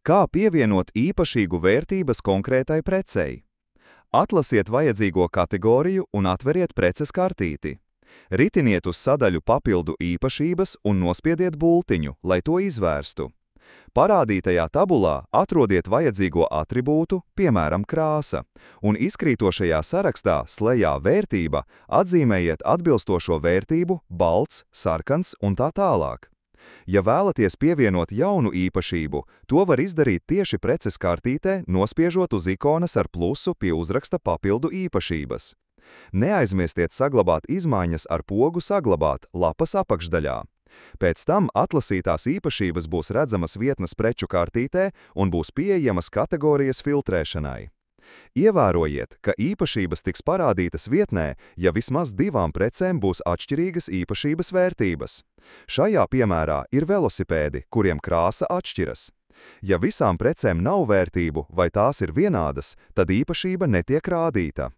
Kā pievienot īpašīgu vērtības konkrētai precei? Atlasiet vajadzīgo kategoriju un atveriet preces kartīti. Ritiniet uz sadaļu papildu īpašības un nospiediet bultiņu, lai to izvērstu. Parādītajā tabulā atrodiet vajadzīgo atribūtu, piemēram, krāsa, un izkrītošajā sarakstā slejā vērtība atzīmējiet atbilstošo vērtību balts, sarkans un tā tālāk. Ja vēlaties pievienot jaunu īpašību, to var izdarīt tieši preces kartītē, nospiežot uz ikonas ar plusu pie uzraksta papildu īpašības. Neaizmirstiet saglabāt izmaiņas ar pogu Saglabāt lapas apakšdaļā. Pēc tam atlasītās īpašības būs redzamas vietnes preču kartītē un būs pieejamas kategorijas filtrēšanai. Ievērojiet, ka īpašības tiks parādītas vietnē, ja vismaz divām precēm būs atšķirīgas īpašības vērtības. Šajā piemērā ir velosipēdi, kuriem krāsa atšķiras. Ja visām precēm nav vērtību vai tās ir vienādas, tad īpašība netiek rādīta.